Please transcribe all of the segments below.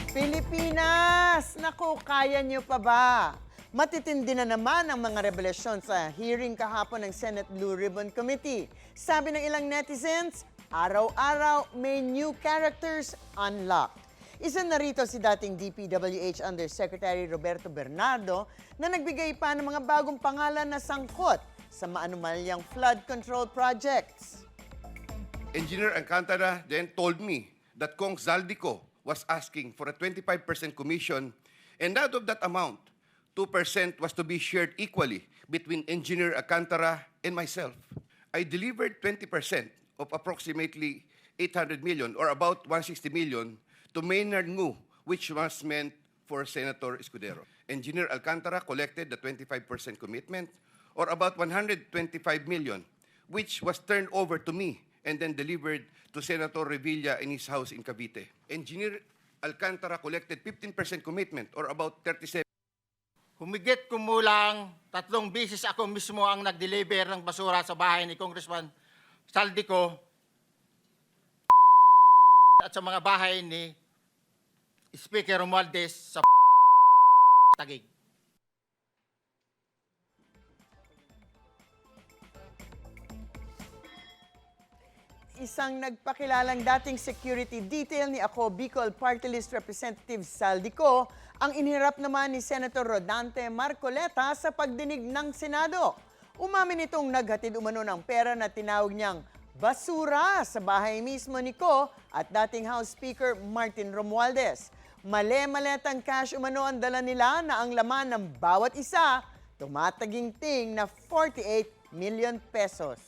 Pilipinas! Naku, kaya niyo pa ba? Matitindi na naman ang mga revelasyon sa hearing kahapon ng Senate Blue Ribbon Committee. Sabi ng ilang netizens, araw-araw may new characters unlocked. Isa na rito si dating DPWH Undersecretary Roberto Bernardo na nagbigay pa ng mga bagong pangalan na sangkot sa maanumalyang flood control projects. Engineer Alcantara then told me that Kong Zaldico was asking for a 25% commission, and out of that amount, 2% was to be shared equally between Engineer Alcantara and myself. I delivered 20% of approximately 800 million or about 160 million to Maynard Ngu, which was meant for Senator Escudero. Engineer Alcantara collected the 25% commitment or about 125 million, which was turned over to me and then delivered to Senator Revilla in his house in Cavite. Engineer Alcantara collected 15% commitment or about 37. Humigit kumulang 3 bisis ako mismo ang nag-deliver ng basura sa bahay ni Congressman Saldico at sa mga bahay ni Speaker Romualdez sa Taguig. Isang nagpakilalang dating security detail ni Ako Bicol Party List Representative Saldico ang inihirap naman ni Senator Rodante Marcoleta sa pagdinig ng Senado. Umamin itong naghatid umano ng pera na tinawag niyang basura sa bahay mismo ni Ko at dating House Speaker Martin Romualdez. Male-maletang cash umano ang dala nila na ang laman ng bawat isa tumataginting na 48 million pesos.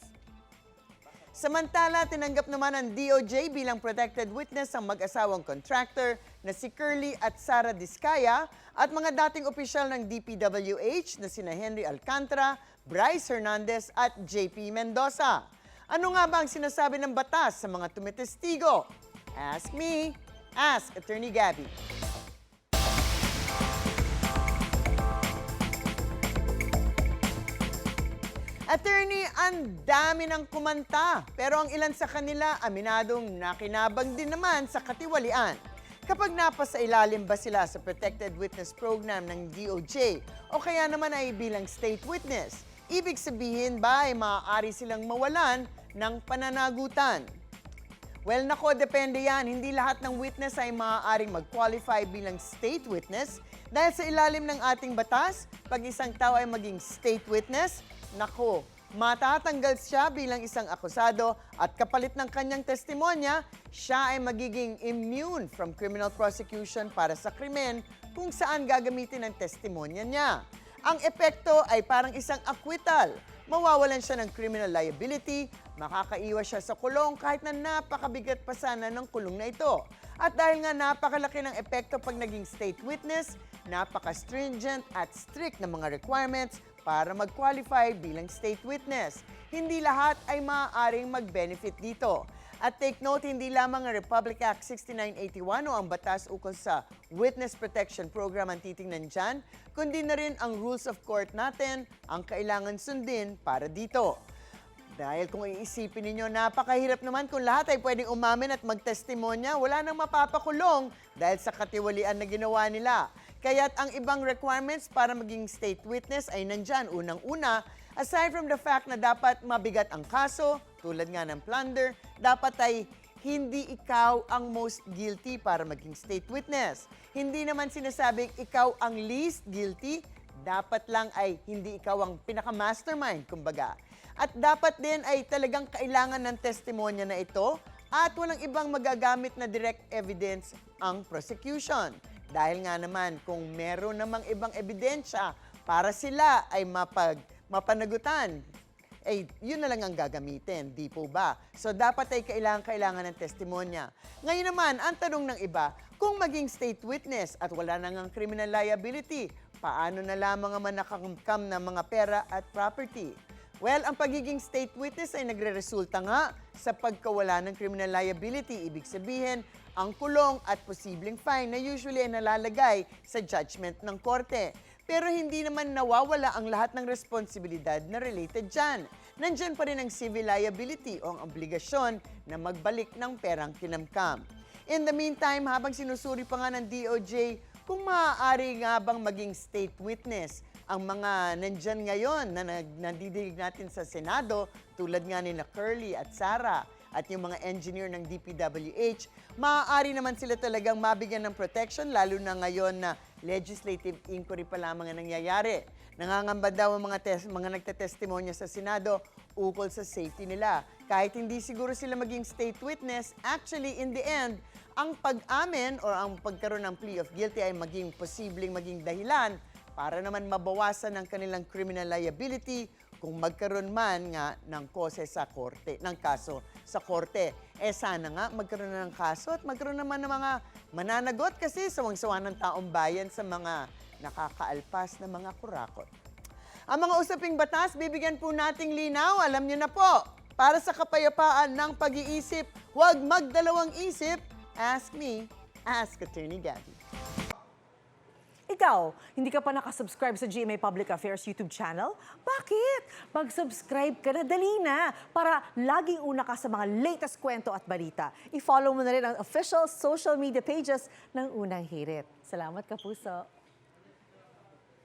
Samantala, tinanggap naman ng DOJ bilang protected witness ang mag-asawang contractor na si Curly at Sara Diskaya at mga dating opisyal ng DPWH na sina Henry Alcantara, Bryce Hernandez at JP Mendoza. Ano nga ba ang sinasabi ng batas sa mga tumitestigo? Ask me, ask Attorney Gabby. Attorney, ang dami ng kumanta, pero ang ilan sa kanila aminadong nakinabang din naman sa katiwalian. Kapag napasa ilalim ba sila sa Protected Witness Program ng DOJ o kaya naman ay bilang state witness, ibig sabihin ba ay maaari silang mawalan ng pananagutan? Well, nako, depende yan. Hindi lahat ng witness ay maaaring mag-qualify bilang state witness dahil sa ilalim ng ating batas, pag isang tao ay maging state witness, nako, matatanggal siya bilang isang akusado at kapalit ng kanyang testimonya, siya ay magiging immune from criminal prosecution para sa krimen kung saan gagamitin ang testimonya niya. Ang epekto ay parang isang acquittal. Mawawalan siya ng criminal liability, makakaiwas siya sa kulong kahit na napakabigat pa sana ng kulong na ito. At dahil nga napakalaki ng epekto pag naging state witness, napaka-stringent at strict na mga requirements para mag-qualify bilang state witness. Hindi lahat ay maaaring mag-benefit dito. At take note, hindi lamang ang Republic Act 6981 o ang batas ukol sa Witness Protection Program ang titingnan dyan, kundi na rin ang rules of court natin ang kailangan sundin para dito. Dahil kung iisipin ninyo, napakahirap naman kung lahat ay pwedeng umamin at magtestimonya, wala nang mapapakulong dahil sa katiwalian na ginawa nila. Kaya't ang ibang requirements para maging state witness ay nandyan. Unang-una, aside from the fact na dapat mabigat ang kaso, tulad nga ng plunder, dapat ay hindi ikaw ang most guilty para maging state witness. Hindi naman sinasabing ikaw ang least guilty, dapat lang ay hindi ikaw ang pinaka-mastermind, kumbaga. At dapat din ay talagang kailangan ng testimonya na ito at walang ibang magagamit na direct evidence ang prosecution. Dahil nga naman, kung meron namang ibang ebidensya para sila ay mapanagutan, yun na lang ang gagamitin, di po ba? So, dapat ay kailangan ng testimonya. Ngayon naman, ang tanong ng iba, kung maging state witness at wala nang ang criminal liability, paano na lamang ang nakakamkam ng mga pera at property? Well, ang pagiging state witness ay nagre-resulta nga sa pagkawala ng criminal liability. Ibig sabihin, ang kulong at posibleng fine na usually ay nalalagay sa judgment ng korte. Pero hindi naman nawawala ang lahat ng responsibilidad na related dyan. Nandyan pa rin ang civil liability o ang obligasyon na magbalik ng perang kinamkam. In the meantime, habang sinusuri pa nga ng DOJ kung maaari nga bang maging state witness ang mga nandyan ngayon na nandidinig natin sa Senado, tulad nga ni na Curly at Sara at yung mga engineer ng DPWH, maaari naman sila talagang mabigyan ng protection, lalo na ngayon na legislative inquiry pa lamang ang nangyayari. Nangangamba daw ang mga nagtetestimonya sa Senado ukol sa safety nila. Kahit hindi siguro sila maging state witness, actually in the end, ang pag-amin o ang pagkaroon ng plea of guilty ay posibleng maging dahilan para naman mabawasan ang kanilang criminal liability kung magkaroon man nga ng kaso sa korte. Sana nga magkaroon na ng kaso at magkaroon naman ng mga mananagot kasi sawang-sawa ng taong bayan sa mga nakakaalpas na mga kurakot. Ang mga usaping batas, bibigyan po nating linaw. Alam niyo na po, para sa kapayapaan ng pag-iisip, huwag magdalawang isip. Ask me, ask Attorney Gabby. Ikaw, hindi ka pa nakasubscribe sa GMA Public Affairs YouTube channel? Bakit? Mag-subscribe ka na, dali na, para laging una ka sa mga latest kwento at balita. I-follow mo na rin ang official social media pages ng Unang Hirit. Salamat, Kapuso.